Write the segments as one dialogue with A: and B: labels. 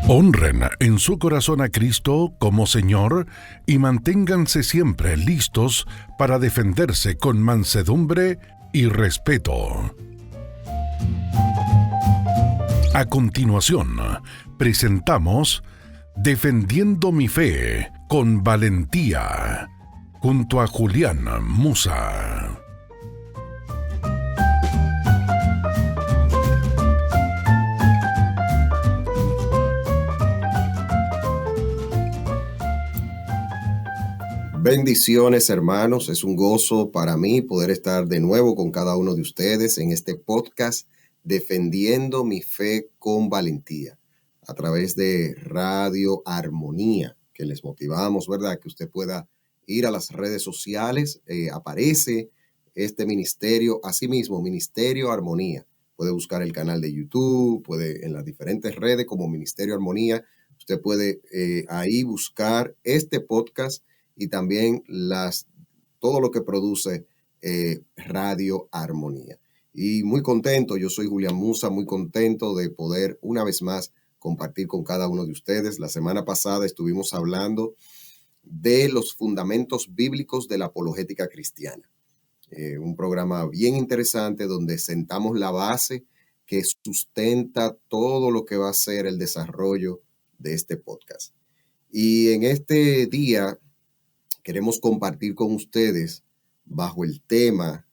A: Honren en su corazón a Cristo como Señor y manténganse siempre listos para defenderse con mansedumbre y respeto. A continuación, presentamos Defendiendo mi fe con valentía, junto a Julián Musa.
B: Bendiciones, hermanos. Es un gozo para mí poder estar de nuevo con cada uno de ustedes en este podcast Defendiendo mi fe con valentía a través de Radio Armonía, que les motivamos, ¿verdad? Que usted pueda ir a las redes sociales. Aparece este ministerio, asimismo, Ministerio Armonía. Puede buscar el canal de YouTube, puede en las diferentes redes como Ministerio Armonía. Usted puede ahí buscar este podcast y también todo lo que produce Radio Armonía. Y muy contento, yo soy Julián Musa, muy contento de poder una vez más compartir con cada uno de ustedes. La semana pasada estuvimos hablando de los fundamentos bíblicos de la apologética cristiana. Un programa bien interesante donde sentamos la base que sustenta todo lo que va a ser el desarrollo de este podcast. Y en este día queremos compartir con ustedes bajo el tema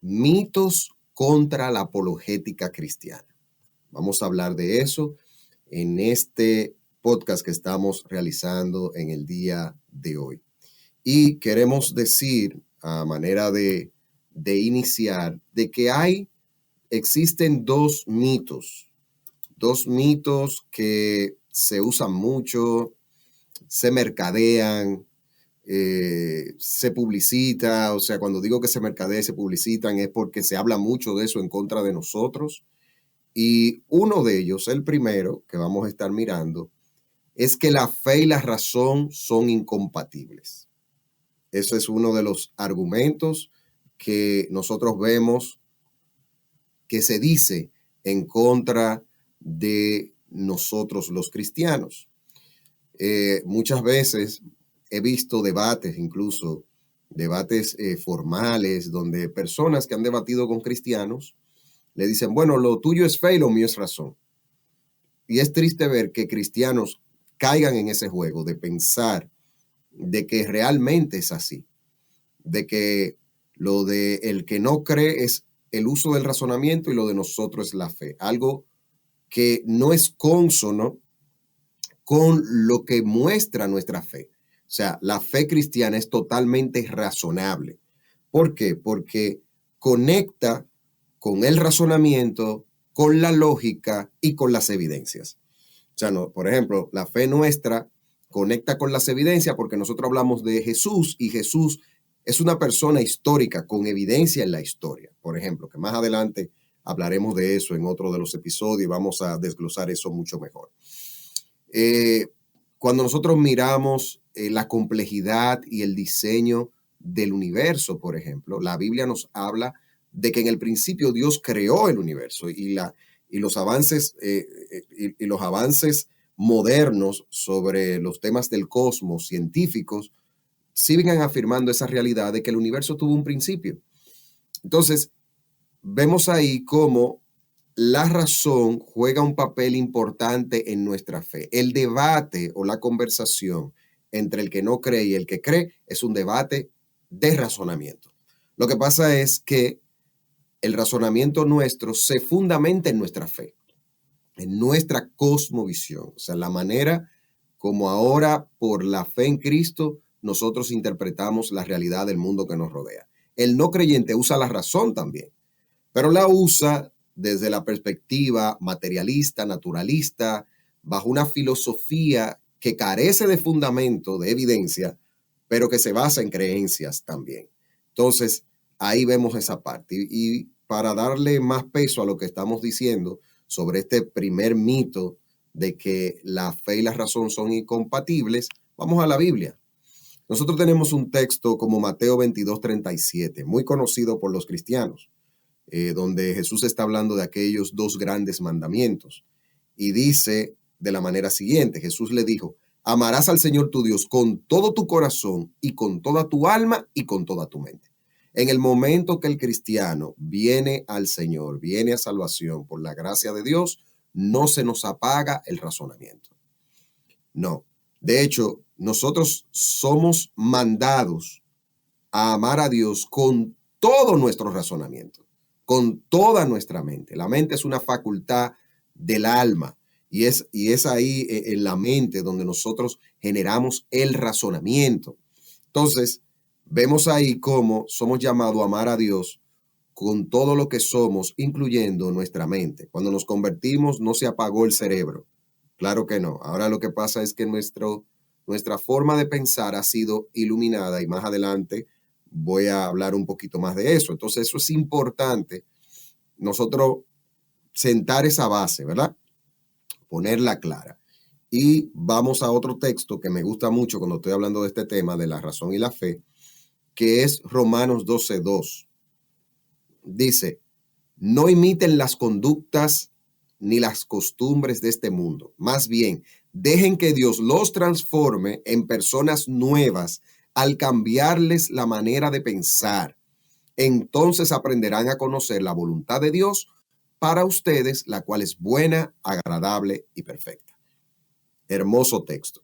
B: mitos contra la apologética cristiana. Vamos a hablar de eso en este podcast que estamos realizando en el día de hoy. Y queremos decir, a manera de iniciar, de que existen dos mitos que se usan mucho, se mercadean, se publicita. O sea, cuando digo que se mercadea, se publicitan, es porque se habla mucho de eso en contra de nosotros. Y uno de ellos, el primero que vamos a estar mirando, es que la fe y la razón son incompatibles. Eso es uno de los argumentos que nosotros vemos que se dice en contra de nosotros los cristianos. Muchas veces he visto debates, incluso debates formales, donde personas que han debatido con cristianos le dicen, bueno, lo tuyo es fe y lo mío es razón. Y es triste ver que cristianos caigan en ese juego de pensar de que realmente es así, de que lo de el que no cree es el uso del razonamiento y lo de nosotros es la fe, algo que no es cónsono con lo que muestra nuestra fe. O sea, la fe cristiana es totalmente razonable. ¿Por qué? Porque conecta con el razonamiento, con la lógica y con las evidencias. O sea, no, por ejemplo, la fe nuestra conecta con las evidencias porque nosotros hablamos de Jesús y Jesús es una persona histórica con evidencia en la historia. Por ejemplo, que más adelante hablaremos de eso en otro de los episodios y vamos a desglosar eso mucho mejor. Cuando nosotros miramos la complejidad y el diseño del universo, por ejemplo, la Biblia nos habla de que en el principio Dios creó el universo y los avances modernos sobre los temas del cosmos científicos siguen afirmando esa realidad de que el universo tuvo un principio. Entonces, vemos ahí cómo la razón juega un papel importante en nuestra fe. El debate o la conversación entre el que no cree y el que cree es un debate de razonamiento. Lo que pasa es que el razonamiento nuestro se fundamenta en nuestra fe, en nuestra cosmovisión, o sea, la manera como ahora por la fe en Cristo nosotros interpretamos la realidad del mundo que nos rodea. El no creyente usa la razón también, pero la usa desde la perspectiva materialista, naturalista, bajo una filosofía que carece de fundamento, de evidencia, pero que se basa en creencias también. Entonces, ahí vemos esa parte. Y para darle más peso a lo que estamos diciendo sobre este primer mito de que la fe y la razón son incompatibles, vamos a la Biblia. Nosotros tenemos un texto como Mateo 22:37, muy conocido por los cristianos, donde Jesús está hablando de aquellos dos grandes mandamientos. Y dice de la manera siguiente. Jesús le dijo, amarás al Señor tu Dios con todo tu corazón y con toda tu alma y con toda tu mente. En el momento que el cristiano viene al Señor, viene a salvación por la gracia de Dios, no se nos apaga el razonamiento. No. De hecho, nosotros somos mandados a amar a Dios con todo nuestro razonamiento, con toda nuestra mente. La mente es una facultad del alma y es ahí en la mente donde nosotros generamos el razonamiento. Entonces, vemos ahí cómo somos llamados a amar a Dios con todo lo que somos, incluyendo nuestra mente. Cuando nos convertimos, no se apagó el cerebro. Claro que no. Ahora lo que pasa es que nuestra forma de pensar ha sido iluminada y más adelante voy a hablar un poquito más de eso. Entonces, eso es importante, nosotros sentar esa base, ¿verdad? Ponerla clara. Y vamos a otro texto que me gusta mucho cuando estoy hablando de este tema de la razón y la fe, que es Romanos 12:2. Dice, no imiten las conductas ni las costumbres de este mundo. Más bien, dejen que Dios los transforme en personas nuevas al cambiarles la manera de pensar. Entonces aprenderán a conocer la voluntad de Dios para ustedes, la cual es buena, agradable y perfecta. Hermoso texto.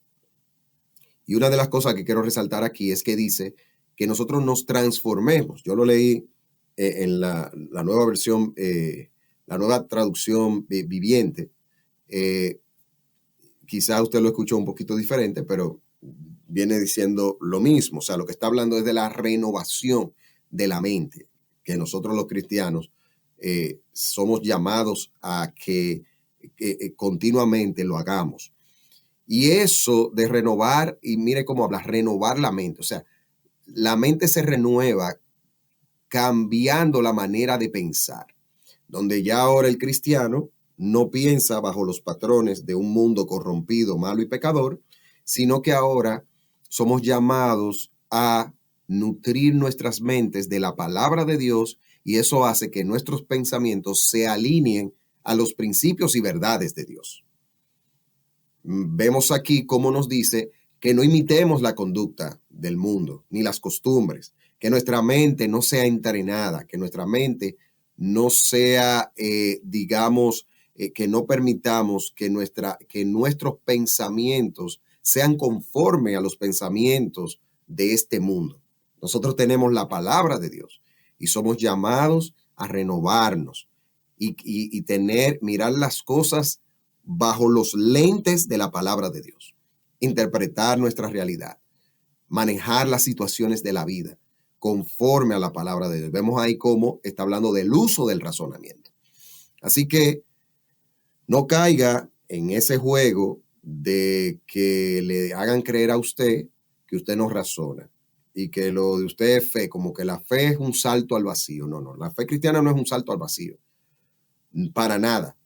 B: Y una de las cosas que quiero resaltar aquí es que dice que nosotros nos transformemos. Yo lo leí en la nueva versión, la nueva traducción viviente. Quizá usted lo escuchó un poquito diferente, pero viene diciendo lo mismo. O sea, lo que está hablando es de la renovación de la mente, que nosotros los cristianos somos llamados a que continuamente lo hagamos. Y eso de renovar, y mire cómo habla, renovar la mente. O sea, la mente se renueva cambiando la manera de pensar, donde ya ahora el cristiano no piensa bajo los patrones de un mundo corrompido, malo y pecador, sino que ahora somos llamados a nutrir nuestras mentes de la palabra de Dios y eso hace que nuestros pensamientos se alineen a los principios y verdades de Dios. Vemos aquí cómo nos dice que no imitemos la conducta del mundo ni las costumbres, que nuestra mente no sea entrenada, que nuestra mente no sea, que no permitamos que nuestros pensamientos sean conforme a los pensamientos de este mundo. Nosotros tenemos la palabra de Dios y somos llamados a renovarnos y mirar las cosas bajo los lentes de la palabra de Dios, interpretar nuestra realidad, manejar las situaciones de la vida conforme a la palabra de Dios. Vemos ahí cómo está hablando del uso del razonamiento. Así que no caiga en ese juego de que le hagan creer a usted que usted no razona y que lo de usted es fe, como que la fe es un salto al vacío. No, la fe cristiana no es un salto al vacío, para nada.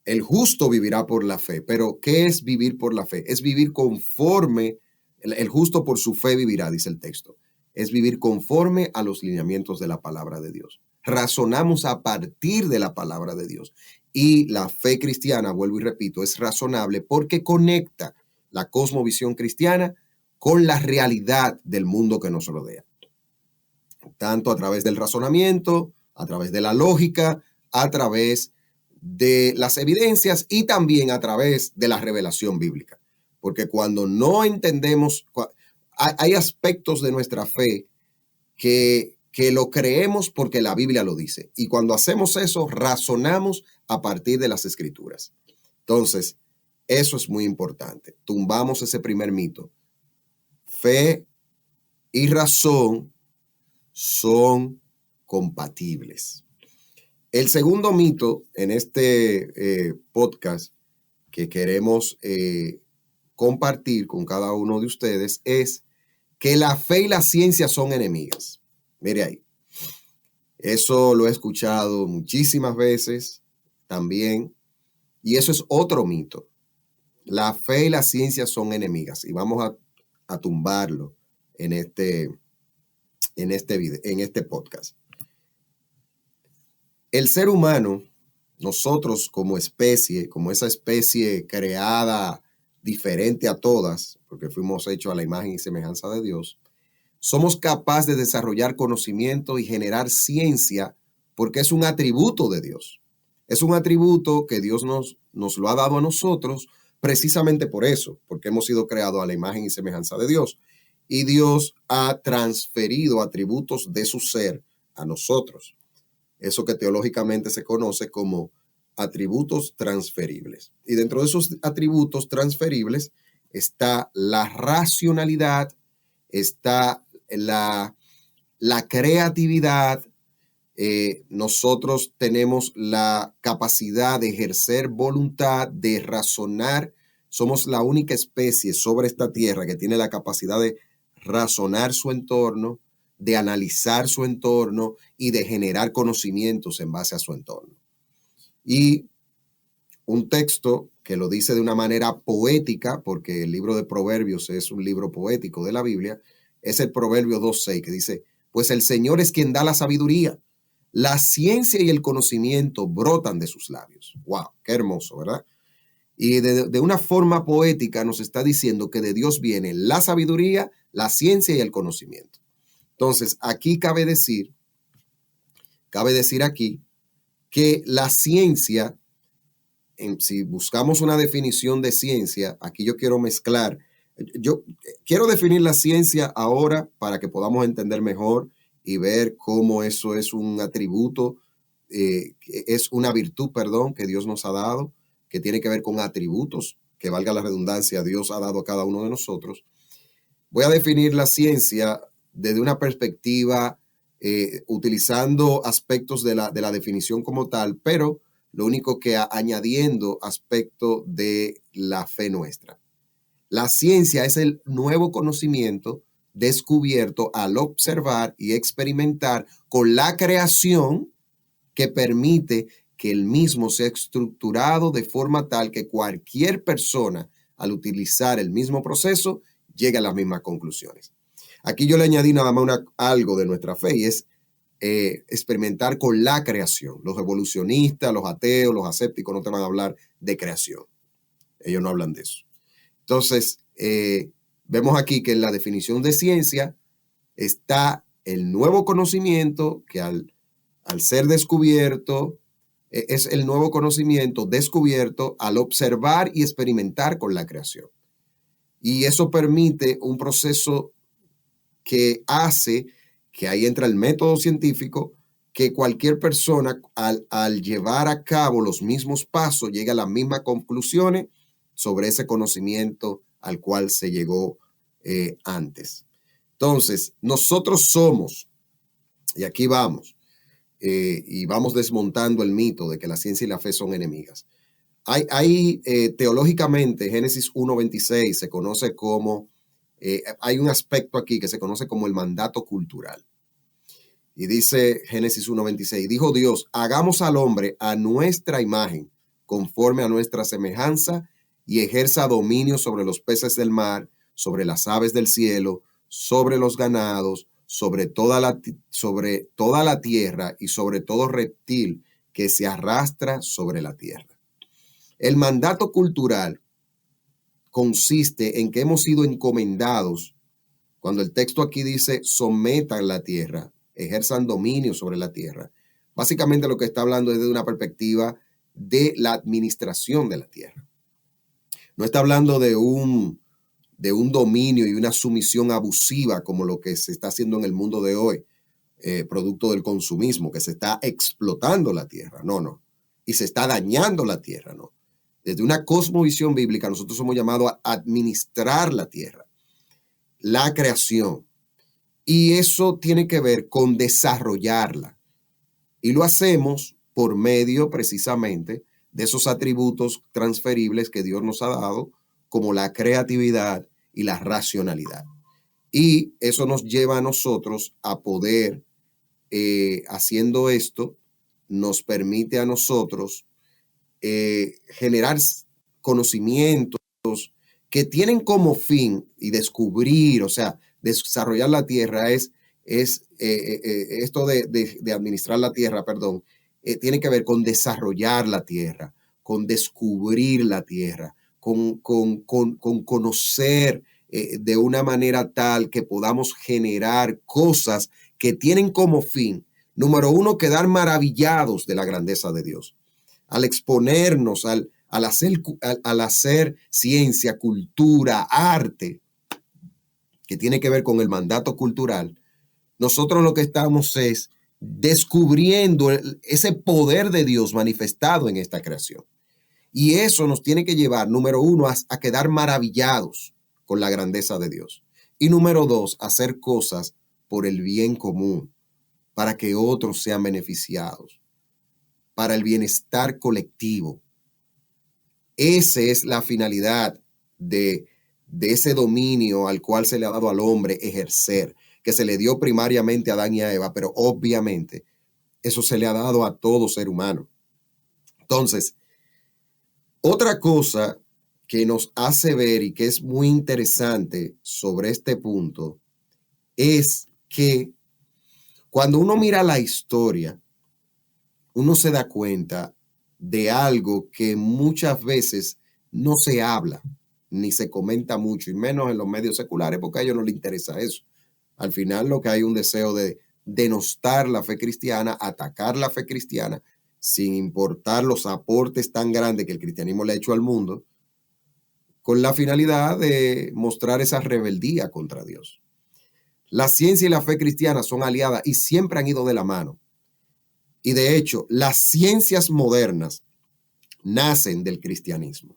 B: El justo vivirá por la fe, pero ¿qué es vivir por la fe? Es vivir conforme, el justo por su fe vivirá, dice el texto. Es vivir conforme a los lineamientos de la palabra de Dios. Razonamos a partir de la palabra de Dios. Y la fe cristiana, vuelvo y repito, es razonable porque conecta la cosmovisión cristiana con la realidad del mundo que nos rodea. Tanto a través del razonamiento, a través de la lógica, a través de las evidencias y también a través de la revelación bíblica. Porque cuando no entendemos, hay aspectos de nuestra fe que lo creemos porque la Biblia lo dice. Y cuando hacemos eso, razonamos a partir de las escrituras. Entonces, eso es muy importante. Tumbamos ese primer mito. Fe y razón son compatibles. El segundo mito en este podcast que queremos compartir con cada uno de ustedes es que la fe y la ciencia son enemigas. Mire ahí. Eso lo he escuchado muchísimas veces también. Y eso es otro mito. La fe y la ciencia son enemigas. Y vamos a tumbarlo en este podcast. El ser humano, nosotros como especie, como esa especie creada diferente a todas, porque fuimos hechos a la imagen y semejanza de Dios, somos capaces de desarrollar conocimiento y generar ciencia porque es un atributo de Dios. Es un atributo que Dios nos lo ha dado a nosotros precisamente por eso, porque hemos sido creados a la imagen y semejanza de Dios. Y Dios ha transferido atributos de su ser a nosotros. Eso que teológicamente se conoce como atributos transferibles. Y dentro de esos atributos transferibles está la racionalidad, está la creatividad. Nosotros tenemos la capacidad de ejercer voluntad, de razonar. Somos la única especie sobre esta tierra que tiene la capacidad de razonar su entorno, de analizar su entorno y de generar conocimientos en base a su entorno. Y un texto que lo dice de una manera poética, porque el libro de Proverbios es un libro poético de la Biblia, es el Proverbio 2:6, que dice, pues el Señor es quien da la sabiduría, la ciencia y el conocimiento brotan de sus labios. ¡Wow! ¡Qué hermoso!, ¿verdad? Y de una forma poética nos está diciendo que de Dios viene la sabiduría, la ciencia y el conocimiento. Entonces, aquí cabe decir aquí que la ciencia, si buscamos una definición de ciencia, aquí yo quiero mezclar, yo quiero definir la ciencia ahora para que podamos entender mejor y ver cómo eso es un atributo, es una virtud, perdón, que Dios nos ha dado, que tiene que ver con atributos, que valga la redundancia, Dios ha dado a cada uno de nosotros. Voy a definir la ciencia desde una perspectiva, utilizando aspectos de la definición como tal, pero lo único que añadiendo aspecto de la fe nuestra. La ciencia es el nuevo conocimiento descubierto al observar y experimentar con la creación que permite que el mismo sea estructurado de forma tal que cualquier persona, al utilizar el mismo proceso, llegue a las mismas conclusiones. Aquí yo le añadí nada más algo de nuestra fe y es experimentar con la creación. Los evolucionistas, los ateos, los asépticos no te van a hablar de creación. Ellos no hablan de eso. Entonces, vemos aquí que en la definición de ciencia está el nuevo conocimiento que al ser descubierto, es el nuevo conocimiento descubierto al observar y experimentar con la creación. Y eso permite un proceso que hace que ahí entra el método científico, que cualquier persona al llevar a cabo los mismos pasos llegue a las mismas conclusiones sobre ese conocimiento al cual se llegó antes. Entonces, nosotros somos, y aquí vamos, y vamos desmontando el mito de que la ciencia y la fe son enemigas. Teológicamente, Génesis 1:26 se conoce como, hay un aspecto aquí que se conoce como el mandato cultural. Y dice Génesis 1:26, dijo Dios, hagamos al hombre a nuestra imagen, conforme a nuestra semejanza, y ejerza dominio sobre los peces del mar, sobre las aves del cielo, sobre los ganados, sobre toda la tierra y sobre todo reptil que se arrastra sobre la tierra. El mandato cultural consiste en que hemos sido encomendados, cuando el texto aquí dice sometan la tierra, ejerzan dominio sobre la tierra. Básicamente lo que está hablando es de una perspectiva de la administración de la tierra. No está hablando de un dominio y una sumisión abusiva como lo que se está haciendo en el mundo de hoy, producto del consumismo, que se está explotando la tierra. No. Y se está dañando la tierra, no. Desde una cosmovisión bíblica, nosotros somos llamados a administrar la tierra, la creación. Y eso tiene que ver con desarrollarla. Y lo hacemos por medio precisamente de esos atributos transferibles que Dios nos ha dado, como la creatividad y la racionalidad. Y eso nos lleva a nosotros a poder, haciendo esto, nos permite a nosotros generar conocimientos que tienen como fin y descubrir, o sea, desarrollar la tierra es esto de administrar la tierra, perdón, tiene que ver con desarrollar la tierra, con descubrir la tierra, con conocer de una manera tal que podamos generar cosas que tienen como fin, número uno, quedar maravillados de la grandeza de Dios. Al exponernos, al hacer ciencia, cultura, arte, que tiene que ver con el mandato cultural, nosotros lo que estamos es descubriendo ese poder de Dios manifestado en esta creación. Y eso nos tiene que llevar, número uno, a quedar maravillados con la grandeza de Dios. Y número dos, a hacer cosas por el bien común, para que otros sean beneficiados, para el bienestar colectivo. Esa es la finalidad de ese dominio al cual se le ha dado al hombre ejercer, que se le dio primariamente a Adán y a Eva, pero obviamente eso se le ha dado a todo ser humano. Entonces, otra cosa que nos hace ver y que es muy interesante sobre este punto es que cuando uno mira la historia, uno se da cuenta de algo que muchas veces no se habla ni se comenta mucho, y menos en los medios seculares, porque a ellos no les interesa eso. Al final lo que hay un deseo de denostar la fe cristiana, atacar la fe cristiana, sin importar los aportes tan grandes que el cristianismo le ha hecho al mundo, con la finalidad de mostrar esa rebeldía contra Dios. La ciencia y la fe cristiana son aliadas y siempre han ido de la mano. Y de hecho, las ciencias modernas nacen del cristianismo.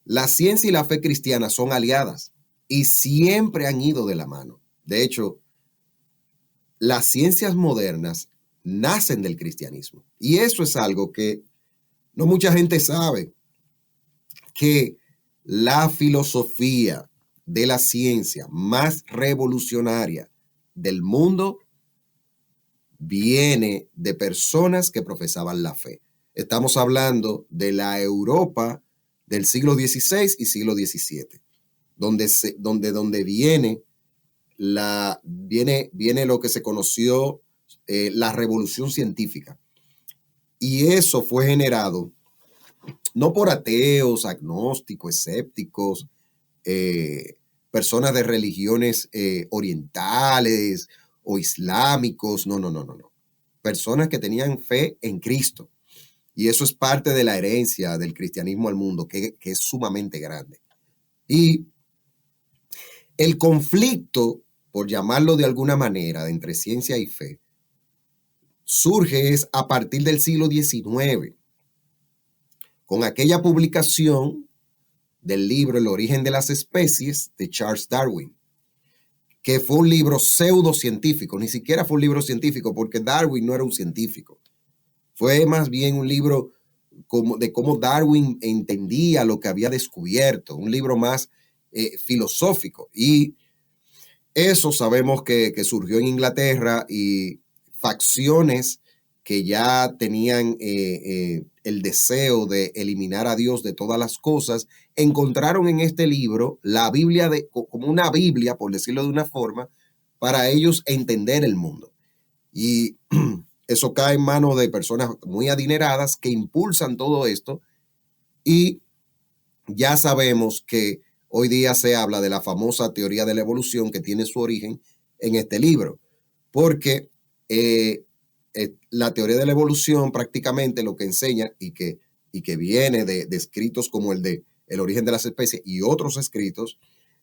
B: La ciencia y la fe cristiana son aliadas y siempre han ido de la mano. De hecho, las ciencias modernas nacen del cristianismo. Y eso es algo que no mucha gente sabe, que la filosofía de la ciencia más revolucionaria del mundo viene de personas que profesaban la fe. Estamos hablando de la Europa del siglo XVI y siglo XVII, donde viene lo que se conoció la revolución científica. Y eso fue generado no por ateos, agnósticos, escépticos, personas de religiones orientales o islámicos, no. Personas que tenían fe en Cristo. Y eso es parte de la herencia del cristianismo al mundo, que es sumamente grande. Y el conflicto, por llamarlo de alguna manera, entre ciencia y fe, surge a partir del siglo XIX, con aquella publicación del libro El origen de las especies de Charles Darwin, que fue un libro pseudocientífico, ni siquiera fue un libro científico, porque Darwin no era un científico. Fue más bien un libro de cómo Darwin entendía lo que había descubierto, un libro más filosófico. Y eso sabemos que surgió en Inglaterra, y facciones que ya tenían el deseo de eliminar a Dios de todas las cosas, encontraron en este libro la Biblia como una Biblia, por decirlo de una forma, para ellos entender el mundo. Y eso cae en manos de personas muy adineradas que impulsan todo esto, y ya sabemos que hoy día se habla de la famosa teoría de la evolución, que tiene su origen en este libro, porque la teoría de la evolución prácticamente lo que enseña, y que viene de escritos como el de El origen de las especies y otros escritos,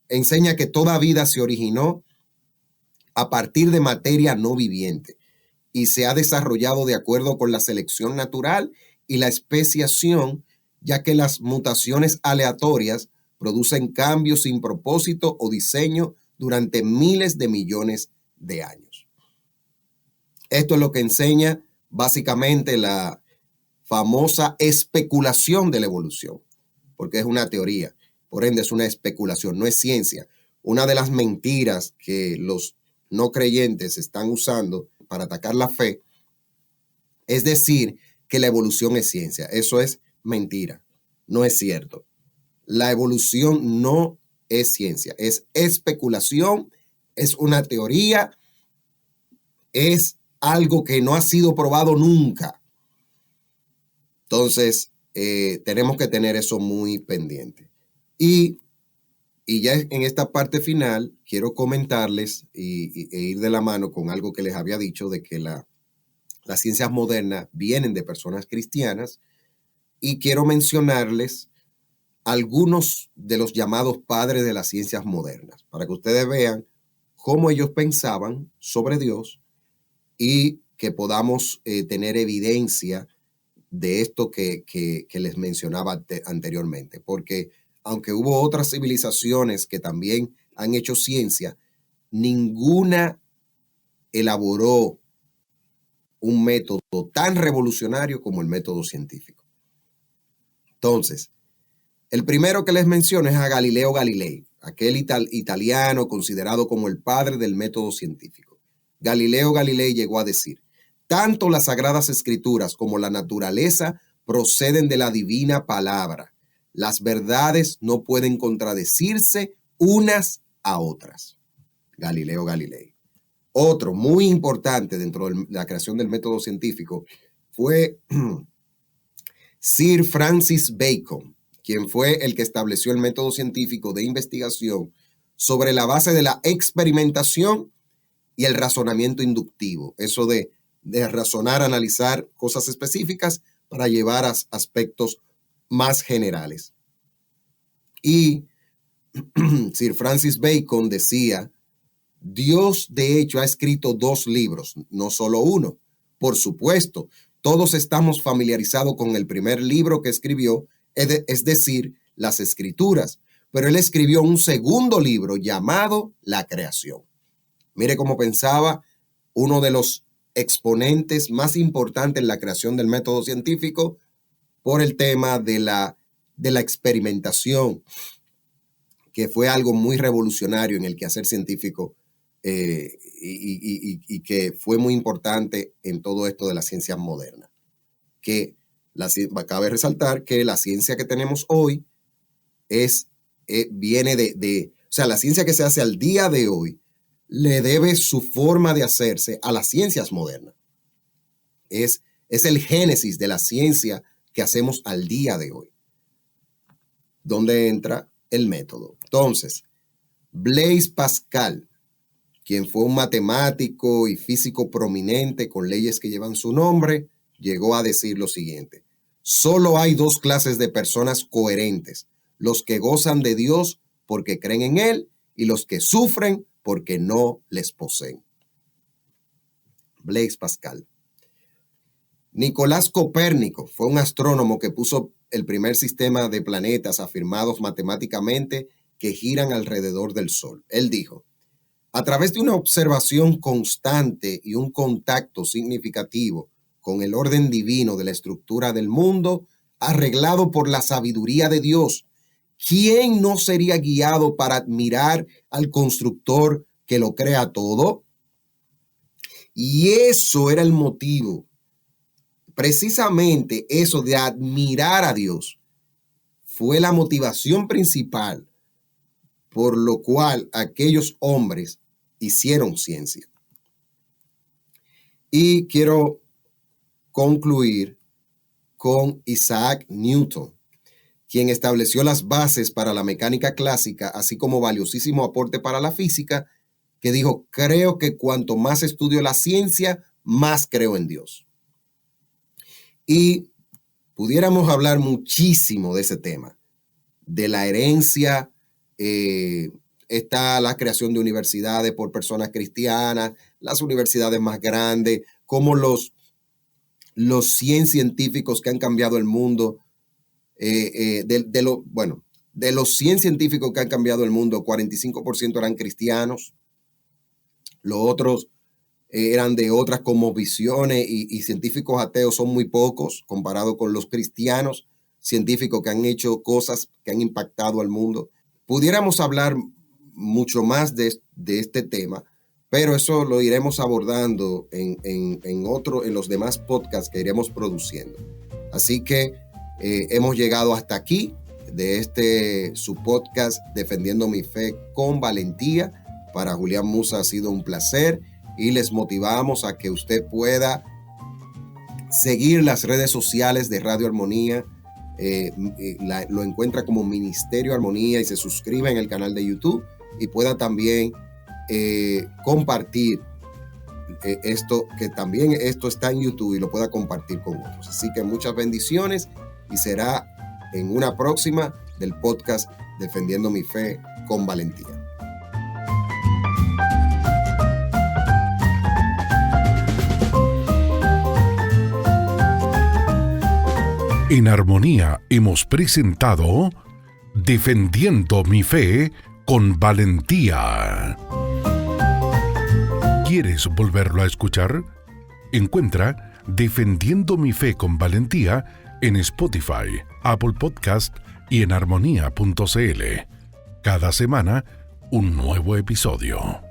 B: enseña que toda vida se originó a partir de materia no viviente y se ha desarrollado de acuerdo con la selección natural y la especiación, ya que las mutaciones aleatorias producen cambios sin propósito o diseño durante miles de millones de años. Esto es lo que enseña básicamente la famosa especulación de la evolución, porque es una teoría, por ende es una especulación, no es ciencia. Una de las mentiras que los no creyentes están usando para atacar la fe es decir que la evolución es ciencia. Eso es mentira, no es cierto. La evolución no es ciencia, es especulación, es una teoría, es algo que no ha sido probado nunca. Entonces, tenemos que tener eso muy pendiente. Y ya en esta parte final, quiero comentarles e ir de la mano con algo que les había dicho, de que las ciencias modernas vienen de personas cristianas, y quiero mencionarles algunos de los llamados padres de las ciencias modernas, para que ustedes vean cómo ellos pensaban sobre Dios y que podamos tener evidencia de esto que les mencionaba anteriormente. Porque aunque hubo otras civilizaciones que también han hecho ciencia, ninguna elaboró un método tan revolucionario como el método científico. Entonces, el primero que les menciono es a Galileo Galilei, aquel italiano considerado como el padre del método científico. Galileo Galilei llegó a decir: tanto las Sagradas Escrituras como la naturaleza proceden de la divina palabra. Las verdades no pueden contradecirse unas a otras. Galileo Galilei. Otro muy importante dentro de la creación del método científico fue Sir Francis Bacon, quien fue el que estableció el método científico de investigación sobre la base de la experimentación y el razonamiento inductivo. Eso de razonar, analizar cosas específicas para llevar a aspectos más generales. Y Sir Francis Bacon decía: Dios de hecho ha escrito 2 libros, no solo uno. Por supuesto, todos estamos familiarizados con el primer libro que escribió, es decir, las Escrituras, pero él escribió un segundo libro llamado La Creación. Mire cómo pensaba uno de los exponentes más importantes en la creación del método científico por el tema de la experimentación, que fue algo muy revolucionario en el quehacer científico y que fue muy importante en todo esto de las ciencias modernas. Que cabe resaltar que la ciencia que tenemos hoy viene o sea, la ciencia que se hace al día de hoy le debe su forma de hacerse a las ciencias modernas. Es el génesis de la ciencia que hacemos al día de hoy, donde entra el método. Entonces, Blaise Pascal, quien fue un matemático y físico prominente con leyes que llevan su nombre, llegó a decir lo siguiente: solo hay 2 clases de personas coherentes: los que gozan de Dios porque creen en Él y los que sufren porque no les poseen. Blaise Pascal. Nicolás Copérnico fue un astrónomo que puso el primer sistema de planetas afirmados matemáticamente que giran alrededor del Sol. Él dijo: a través de una observación constante y un contacto significativo con el orden divino de la estructura del mundo, arreglado por la sabiduría de Dios, ¿quién no sería guiado para admirar al constructor que lo crea todo? Y eso era el motivo, precisamente eso de admirar a Dios, fue la motivación principal por lo cual aquellos hombres hicieron ciencia. Y quiero concluir con Isaac Newton, quien estableció las bases para la mecánica clásica, así como valiosísimo aporte para la física, que dijo: creo que cuanto más estudio la ciencia, más creo en Dios. Y pudiéramos hablar muchísimo de ese tema, de la herencia. Está la creación de universidades por personas cristianas, las universidades más grandes, como los 100 científicos que han cambiado el mundo. De los 100 científicos que han cambiado el mundo, 45% eran cristianos. Los otros eran de otras cosmovisiones y científicos ateos son muy pocos comparado con los cristianos científicos que han hecho cosas que han impactado al mundo. Pudiéramos hablar mucho más de este tema, pero eso lo iremos abordando en los demás podcasts que iremos produciendo. Así que hemos llegado hasta aquí de su podcast Defendiendo mi Fe con Valentía. Para Julián Musa ha sido un placer y les motivamos a que usted pueda seguir las redes sociales de Radio Armonía. Lo encuentra como Ministerio Armonía y se suscriba en el canal de YouTube y pueda también compartir esto, que también esto está en YouTube, y lo pueda compartir con otros. Así que muchas bendiciones, y será en una próxima del podcast Defendiendo mi Fe con Valentía.
A: En Armonía hemos presentado Defendiendo mi Fe con Valentía. ¿Quieres volverlo a escuchar? Encuentra Defendiendo mi Fe con Valentía en Spotify, Apple Podcast y en armonía.cl. Cada semana, un nuevo episodio.